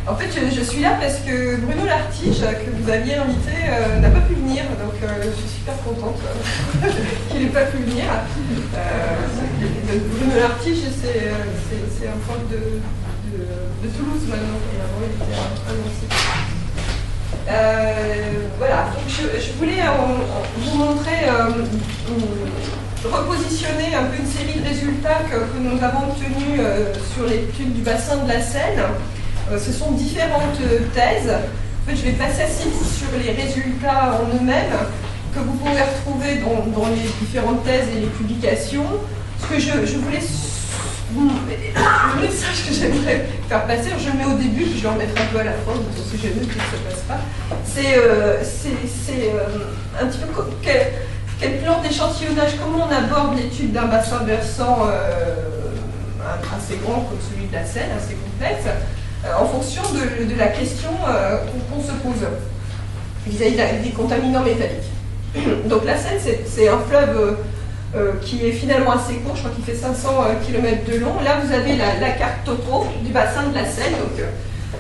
En fait, je suis là parce que Bruno Lartige, que vous aviez invité, n'a pas pu venir, donc je suis super contente qu'il n'ait pas pu venir. Bruno Lartige, c'est un prof de Toulouse maintenant, et avant il était à Nancy. Voilà, donc je voulais vous montrer, repositionner un peu une série de résultats que nous avons obtenus sur l'étude du bassin de la Seine. Ce sont différentes thèses. En fait, je vais passer assez vite sur les résultats en eux-mêmes que vous pouvez retrouver dans les différentes thèses et les publications. Ce que je voulais, le message que j'aimerais faire passer, je le mets au début, puis je le remettrai un peu à la fin, parce que c'est gêneux que ça ne passe pas. C'est un petit peu quel plan d'échantillonnage, comment on aborde l'étude d'un bassin versant assez grand comme celui de la Seine, assez complexe, en fonction de la question qu'on se pose vis-à-vis des contaminants métalliques. Donc la Seine, c'est un fleuve qui est finalement assez court, je crois qu'il fait 500 km de long. Là, vous avez la carte topo du bassin de la Seine. Donc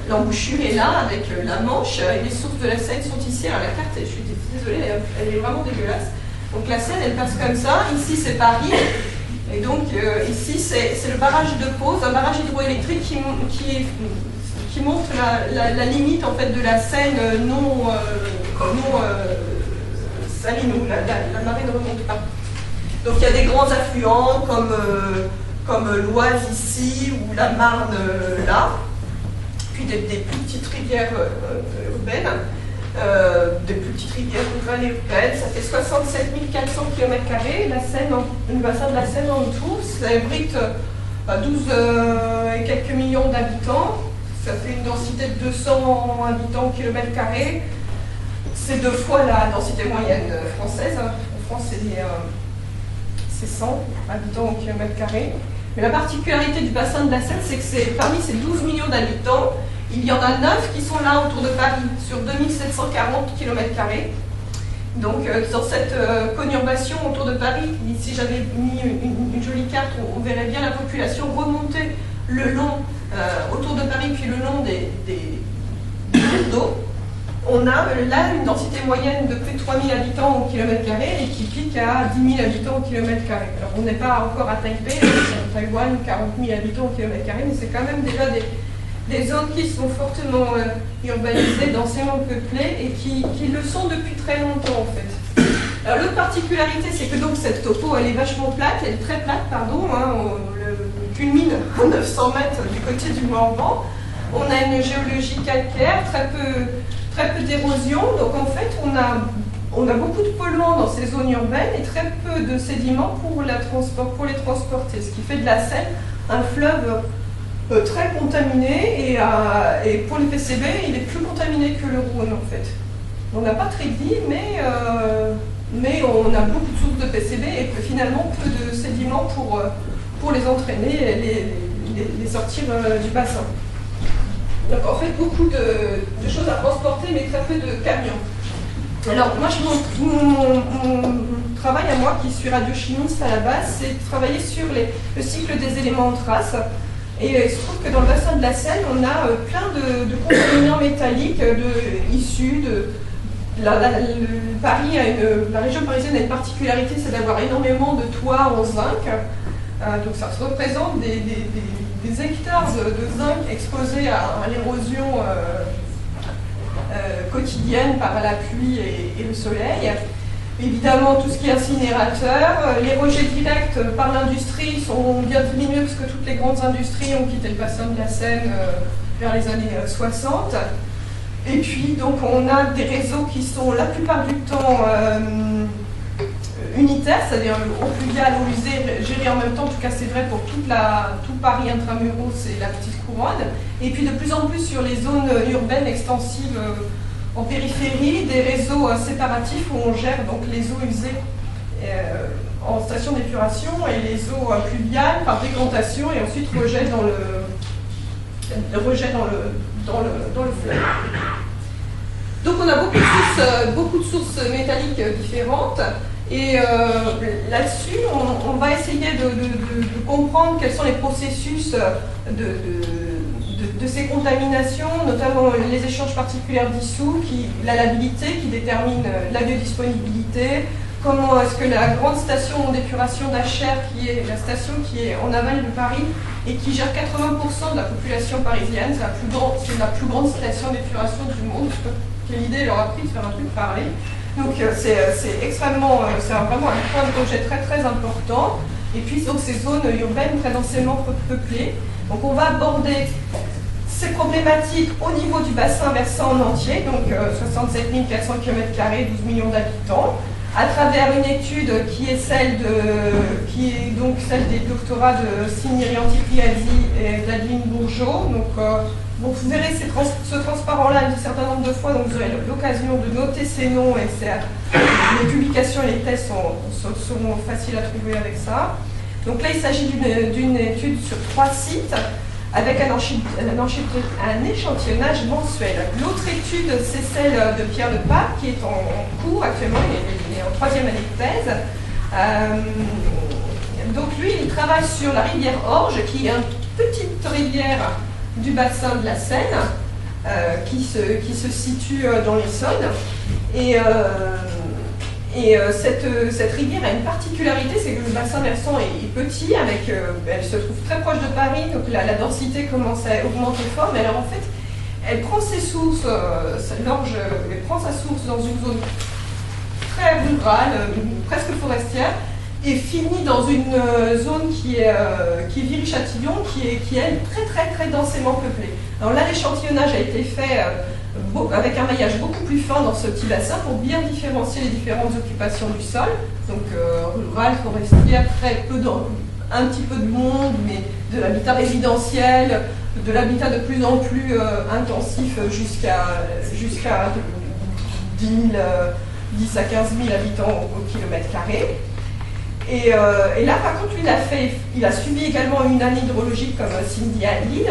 l'embouchure est là avec la Manche et les sources de la Seine sont ici. Alors la carte, je suis désolée, elle est vraiment dégueulasse. Donc la Seine, elle passe comme ça. Ici, c'est Paris. Et donc ici, c'est le barrage de Pose, un barrage hydroélectrique qui montre la limite en fait de la Seine non saline, où la marée ne remonte pas. Donc il y a des grands affluents comme l'Oise ici ou la Marne là, puis des plus petites rivières urbaines, des plus petites rivières rurales et urbaines. Ça fait 67 400 km². La Seine, le bassin de la Seine en tout, ça abrite 12 et quelques millions d'habitants. Ça fait une densité de 200 habitants au km². C'est 2 fois la densité moyenne française. En France, c'est 100 habitants au km². Mais la particularité du bassin de la Seine, c'est que parmi ces 12 millions d'habitants, il y en a 9 qui sont là autour de Paris, sur 2740 km². Donc, dans cette conurbation autour de Paris, si j'avais mis une jolie carte, on verrait bien la population remonter le long, autour de Paris, puis le long des cours d'eau. On a là une densité moyenne de plus de 3000 habitants au km² et qui pique à 10 000 habitants au km². Alors on n'est pas encore à Taipei, Taïwan, 40 000 habitants au km², mais c'est quand même déjà des zones qui sont fortement urbanisées, densément peuplées et qui le sont depuis très longtemps en fait. Alors l'autre particularité, c'est que donc cette topo, elle est vachement plate, elle est très plate, pardon, hein, on culmine à 900 mètres du côté du Morvan. On a une géologie calcaire, très peu d'érosion, donc en fait on a beaucoup de polluants dans ces zones urbaines et très peu de sédiments pour les transporter, ce qui fait de la Seine un fleuve très contaminé et pour les PCB il est plus contaminé que le Rhône en fait. On n'a pas très dit, mais on a beaucoup de sources de PCB et finalement peu de sédiments pour les entraîner et les sortir du bassin. Donc en fait beaucoup de choses à transporter mais très peu de camions. Alors moi mon travail à moi qui suis radiochimiste à la base, c'est de travailler sur le cycle des éléments en trace. Et il se trouve que dans le bassin de la Seine, on a plein de contaminants métalliques issus de... La région parisienne a une particularité, c'est d'avoir énormément de toits en zinc. Donc ça représente des hectares de zinc exposés à l'érosion quotidienne par la pluie et le soleil. Évidemment, tout ce qui est incinérateur, les rejets directs par l'industrie sont bien diminués parce que toutes les grandes industries ont quitté le bassin de la Seine vers les années 60. Et puis, donc, on a des réseaux qui sont la plupart du temps unitaires, c'est-à-dire eau pluviale, eau usée, gérée en même temps. En tout cas, c'est vrai pour tout Paris intramuros et la petite couronne. Et puis, de plus en plus sur les zones urbaines extensives en périphérie, des réseaux séparatifs où on gère donc les eaux usées en station d'épuration et les eaux pluviales par dégrantation et ensuite rejet dans le fleuve. Donc on a beaucoup de sources métalliques différentes et là-dessus on va essayer de comprendre quels sont les processus de de ces contaminations, notamment les échanges particuliers dissous, la labilité qui détermine la biodisponibilité, comment est-ce que la grande station d'épuration d'Achères, qui est la station qui est en aval de Paris et qui gère 80% de la population parisienne, c'est la plus grande station d'épuration du monde. Quelle idée leur a pris de faire un truc pareil. Donc c'est extrêmement, c'est vraiment un point de projet très très important. Et puis donc ces zones urbaines très densément peuplées. Donc on va aborder ces problématiques au niveau du bassin versant en entier, donc 67 400 km², 12 millions d'habitants, à travers une étude qui est celle des doctorats de Signe Rianti-Priasi et d'Adeline Bourgeot. Donc vous verrez ce transparent-là un certain nombre de fois, donc vous aurez l'occasion de noter ces noms et les publications et les thèses seront faciles à trouver avec ça. Donc là, il s'agit d'une étude sur 3 sites avec un échantillonnage mensuel. L'autre étude, c'est celle de Pierre Lepape, qui est en cours actuellement, il est en 3e année de thèse. Donc lui, il travaille sur la rivière Orge, qui est une petite rivière du bassin de la Seine, qui se situe dans l'Essonne. Et cette rivière a une particularité, c'est que le bassin versant est petit, elle se trouve très proche de Paris, donc la densité commence à augmenter fort, mais alors en fait, elle prend ses sources, l'Orge prend sa source dans une zone très rurale, presque forestière, et finit dans une zone qui est Viry-Châtillon, qui est elle très très très densément peuplée. Alors là, l'échantillonnage a été fait avec un maillage beaucoup plus fin dans ce petit bassin pour bien différencier les différentes occupations du sol, donc rural, forestière, un petit peu de monde, mais de l'habitat résidentiel, de l'habitat de plus en plus intensif jusqu'à 10 à 15 000 habitants au kilomètre carré. Et là, par contre, il a suivi également une année hydrologique comme Cindy à Lille,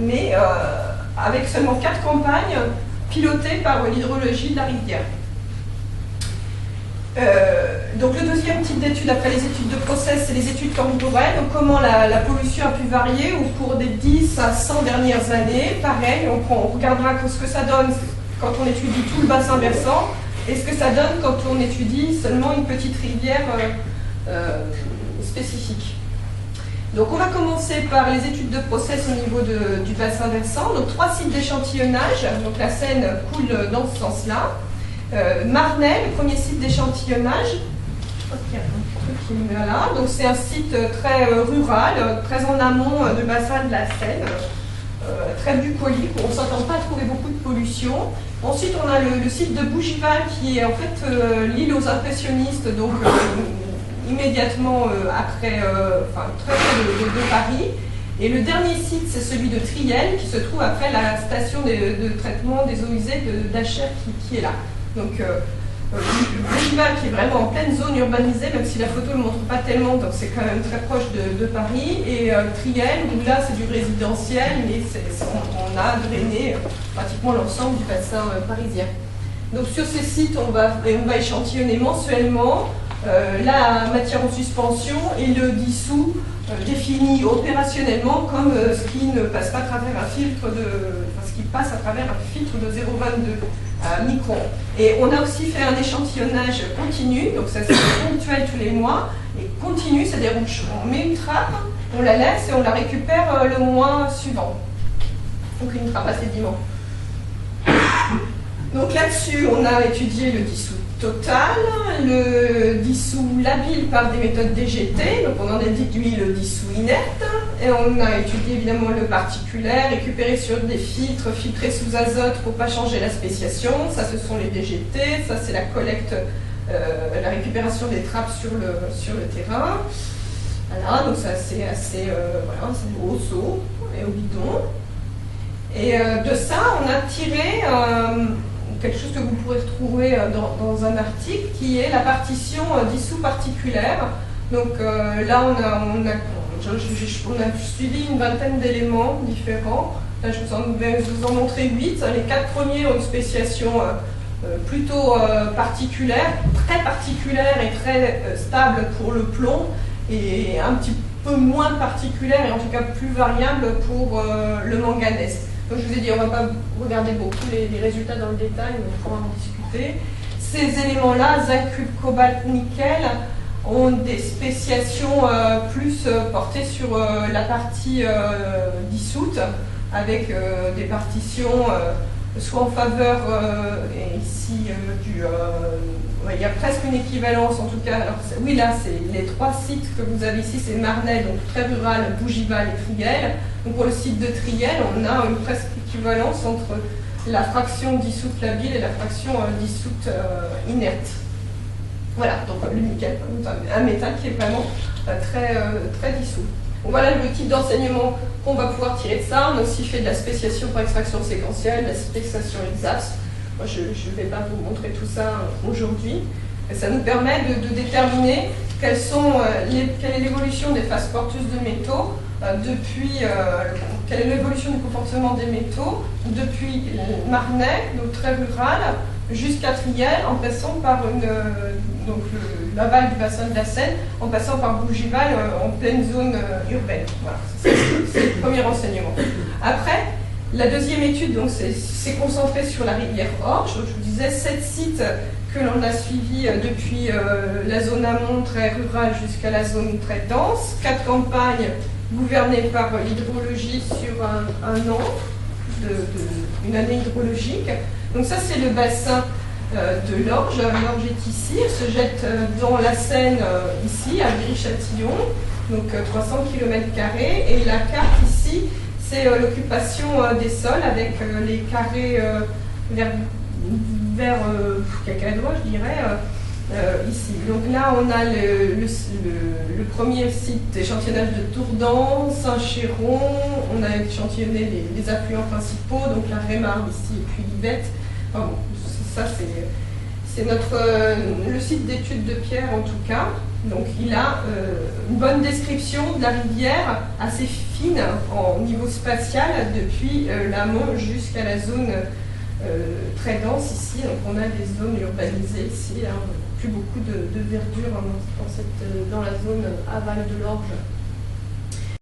mais avec seulement 4 campagnes pilotées par l'hydrologie de la rivière. Donc le deuxième type d'études après les études de process, c'est les études temporelles. Donc comment la pollution a pu varier au cours des 10 à 100 dernières années. Pareil, on regardera ce que ça donne quand on étudie tout le bassin versant et ce que ça donne quand on étudie seulement une petite rivière spécifique. Donc on va commencer par les études de process au niveau du bassin versant. Donc 3 sites d'échantillonnage, donc la Seine coule dans ce sens-là. Marnay, le premier site d'échantillonnage. Voilà. Donc c'est un site très rural, très en amont du bassin de la Seine, très bucolique, où on ne s'attend pas à trouver beaucoup de pollution. Ensuite on a le site de Bougival qui est en fait l'île aux impressionnistes, donc immédiatement après, très près de Paris. Et le dernier site, c'est celui de Triel, qui se trouve après la station de traitement des eaux usées d'Achères qui est là. Donc, Bougival qui est vraiment en pleine zone urbanisée, même si la photo ne le montre pas tellement, donc c'est quand même très proche de Paris. Et Triel, où là c'est du résidentiel, mais on a drainé pratiquement l'ensemble du bassin parisien. Donc sur ces sites, on va échantillonner mensuellement la matière en suspension et le dissous défini opérationnellement comme ce qui ne passe pas à travers un filtre ce qui passe à travers un filtre de 0,22 microns. Et on a aussi fait un échantillonnage continu, donc ça c'est ponctuel tous les mois, et continu, c'est-à-dire on met une trappe, on la laisse et on la récupère le mois suivant. Donc une trappe assez dimanche. Donc là-dessus, on a étudié le dissous total, le dissous labile par des méthodes DGT, donc on en a déduit le dissous inerte, et on a étudié évidemment le particulaire, récupéré sur des filtres, filtrés sous azote pour ne pas changer la spéciation, ça ce sont les DGT, ça c'est la collecte, la récupération des trappes sur le terrain. Voilà, donc ça c'est assez, voilà, c'est au seau et au bidon. Et de ça, on a tiré quelque chose que vous pourrez retrouver dans un article, qui est la partition dissous particulière. Donc là, on a suivi une vingtaine d'éléments différents. Là, je vais vous en montrer 8. Les 4 premiers ont une spéciation plutôt particulière, très particulière et très stable pour le plomb, et un petit peu moins particulière et en tout cas plus variable pour le manganèse. Donc je vous ai dit, on ne va pas regarder beaucoup les résultats dans le détail, mais on pourra en discuter. Ces éléments-là, zinc, cuivre, cobalt, nickel, ont des spéciations plus portées sur la partie dissoute, avec des partitions soit en faveur, et ici, il y a presque une équivalence en tout cas. Alors, oui, là, c'est les 3 sites que vous avez ici, c'est Marnay, donc très rural, Bougival et Triel. Donc pour le site de Triel, on a une presque équivalence entre la fraction dissoute labile et la fraction dissoute inerte. Voilà, donc le nickel, un métal qui est vraiment très dissous. Donc voilà le type d'enseignement qu'on va pouvoir tirer de ça. On a aussi fait de la spéciation par extraction séquentielle, de la spéciation EXAFS. Moi, je ne vais pas vous montrer tout ça aujourd'hui. Ça nous permet de déterminer quelle est l'évolution des phases porteuses de métaux, quelle est l'évolution du comportement des métaux depuis Marnay, donc très rural, jusqu'à Triel, en passant par l'aval du bassin de la Seine, en passant par Bougival en pleine zone urbaine. Voilà, c'est le premier enseignement. Après, la deuxième étude s'est concentrée sur la rivière Orge. Je vous disais 7 sites que l'on a suivis depuis la zone amont très rurale jusqu'à la zone très dense. 4 campagnes gouvernées par l'hydrologie sur un an, une année hydrologique. Donc ça c'est le bassin de l'Orge. L'Orge est ici, elle se jette dans la Seine ici, à Viry-Châtillon, donc 300 km². Et la carte ici, c'est l'occupation des sols avec les carrés vers Cacadois, je dirais, ici. Donc là, on a le premier site d'échantillonnage de Tourdan, Saint-Chéron. On a échantillonné les affluents principaux, donc la Rémarne ici et puis l'Yvette. Enfin, bon, ça, c'est le site d'études de Pierre en tout cas. Donc il a une bonne description de la rivière, assez fine en niveau spatial, depuis l'amont jusqu'à la zone très dense ici. Donc on a des zones urbanisées ici, hein, plus beaucoup de verdure dans la zone aval de l'Orge